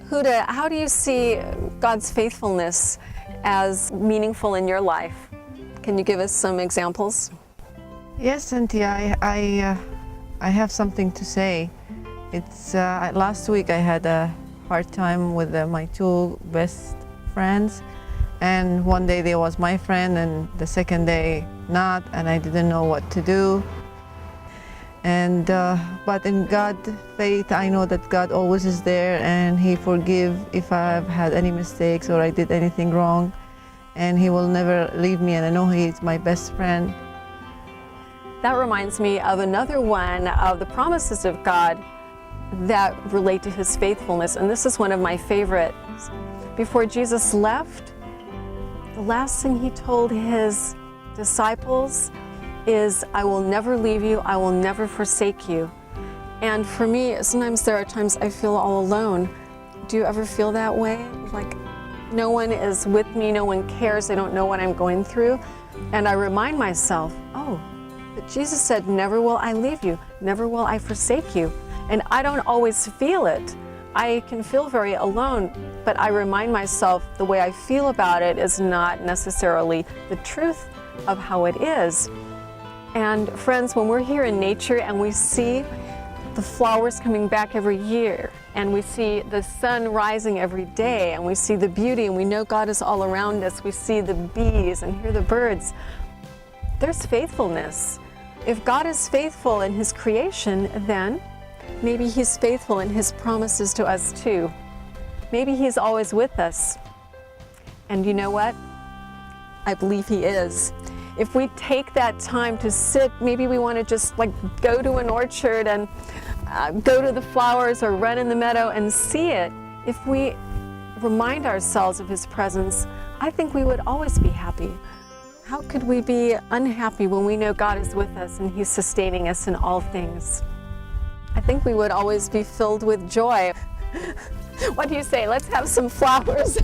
Huda, how do you see God's faithfulness as meaningful in your life? Can you give us some examples? Yes, Cynthia, I have something to say. It's last week I had a hard time with my two best friends, and one day there was my friend and the second day not, and I didn't know what to do. And but in God's faith, I know that God always is there, and He forgive if I've had any mistakes or I did anything wrong, and He will never leave me, and I know He's my best friend. That reminds me of another one of the promises of God that relate to His faithfulness, and this is one of my favorites. Before Jesus left, the last thing He told His disciples is, I will never leave you, I will never forsake you. And for me, sometimes there are times I feel all alone. Do you ever feel that way? Like no one is with me, no one cares, they don't know what I'm going through. And I remind myself, oh, but Jesus said, never will I leave you, never will I forsake you. And I don't always feel it. I can feel very alone, but I remind myself the way I feel about it is not necessarily the truth of how it is. And friends, when we're here in nature and we see the flowers coming back every year, and we see the sun rising every day, and we see the beauty, and we know God is all around us, we see the bees and hear the birds, there's faithfulness. If God is faithful in His creation, then maybe He's faithful in His promises to us too. Maybe He's always with us. And you know what? I believe He is. If we take that time to sit, maybe we want to just like go to an orchard and go to the flowers or run in the meadow and see it. If we remind ourselves of His presence, I think we would always be happy. How could we be unhappy when we know God is with us and He's sustaining us in all things? I think we would always be filled with joy. What do you say? Let's have some flowers.